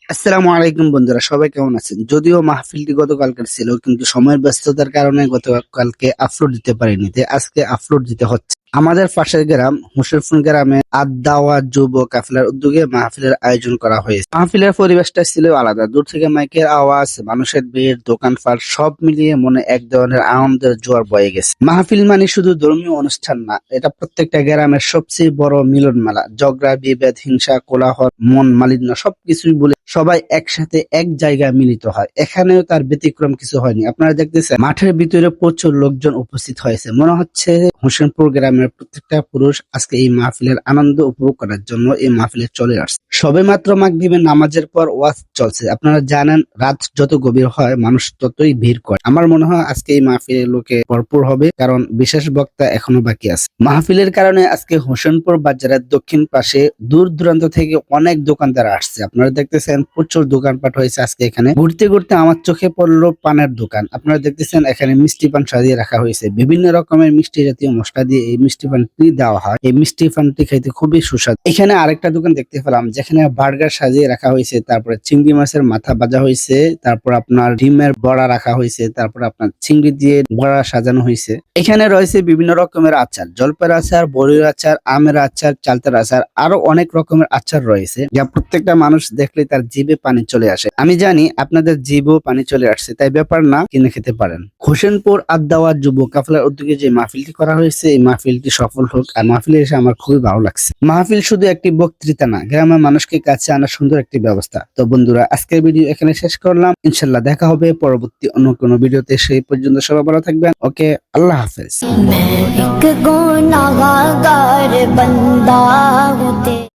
আসসালামু আলাইকুম বন্ধুরা, সবাই কেমন আছেন? যদিও মাহফিলটি গতকালকের ছিল, কিন্তু সময়ের ব্যস্ততার কারণে গতকালকে আপলোড দিতে পারিনি, তাই আজকে আপলোড দিতে হচ্ছে। আমাদের পাশের গ্রাম হোসেনপুর গ্রামে আদ-দাওয়া যুব কাফেলার উদ্যোগে মাহফিলের আয়োজন করা হয়েছে। মাহফিলের পরিবেশটা ছিল আলাদা। দূর থেকে মাইকের আওয়াজ, মানুষের ভিড়, দোকানপাট সব মিলিয়ে মনে এক ধরনের আনন্দের জোয়ার বয়ে গেছে। মাহফিল মানে শুধু ধর্মীয় অনুষ্ঠান না, এটা প্রত্যেকটা গ্রামের সবচেয়ে বড় মিলন মেলা। ঝগড়া, বিভেদ, হিংসা, কোলাহল, মন মালিন্য সবকিছুই বলে সবাই একসাথে এক জায়গায় মিলিত হয়। এখানেও তার ব্যতিক্রম কিছু হয়নি। আপনারা দেখতেছেন মাঠের ভিতরে প্রচুর লোকজন উপস্থিত হয়েছে। মনে হচ্ছে হোসেনপুর গ্রামের প্রত্যেকটা পুরুষ আজকে এই মাহফিলের আনন্দ উপভোগ করার জন্য এই মাহফিলে চলে আসছে। সবে মাত্র মাগরিবের নামাজের পর ওয়াজ চলছে। আপনারা জানেন, রাত যত গভীর হয় মানুষ ততই ভিড় করে। আমার মনে হয় আজকে এই মাহফিলে লোকে ভরপুর হবে, কারণ বিশেষ বক্তা এখনো বাকি আছে। মাহফিলের কারণে আজকে হোসেনপুর বাজারের দক্ষিণ পাশে দূর দূরান্ত থেকে অনেক দোকানদার আসছে। আপনারা দেখতেছেন প্রচুর দোকানপাট হয়েছে আজকে এখানে। ঘুরতে ঘুরতে আমার চোখে পড়লো পানের দোকান। আপনারা দেখতেছেন এখানে মিষ্টি পান সাজিয়ে রাখা হয়েছে। বিভিন্ন রকমের মিষ্টি জাতীয় মশলা দিয়ে এই মিষ্টি পানটি দেওয়া হয়। এই মিষ্টি পানটি খাইতে খুবই সুস্বাদু। এখানে আরেকটা দোকান দেখতে পেলাম যেখানে বার্গার সাজিয়ে রাখা হয়েছে, তারপরে চিংড়ি মাছের মাথা ভাজা হয়েছে, তারপর আপনার ডিমের বড়া রাখা হয়েছে, তারপর আপনার চিংড়ি দিয়ে বড়া সাজানো হয়েছে। এখানে রয়েছে বিভিন্ন রকমের আচার, জলপাইয়ের আচার, বড়ির আচার, আমের আচার, চালতার আচার, আরো অনেক রকমের আচার রয়েছে, যা প্রত্যেকটা মানুষ দেখলে তার জিভে পানি চলে আসে। আমি জানি আপনাদের জিভেও পানি চলে আসছে, তাই ব্যাপার না, কিনে খেতে পারেন। হোসেনপুর আদ-দাওয়া যুব কাফেলার উদ্যোগে যে মাহফিলটি করা হয়েছে, এই মাহফিলটি সফল হোক। আর মাহফিলে এসে আমার খুবই ভালো লাগছে। মাহফিল শুধু একটি বক্তৃতা না, গ্রামের মানুষকে কাছে আনার সুন্দর একটি ব্যবস্থা। তো বন্ধুরা, আজকের ভিডিও এখানে শেষ করলাম। ইনশাল্লাহ দেখা হবে পরবর্তী অন্য কোনো ভিডিওতে। সেই পর্যন্ত সবাই ভালো থাকবেন। ওকে, আল্লাহ হাফেজ।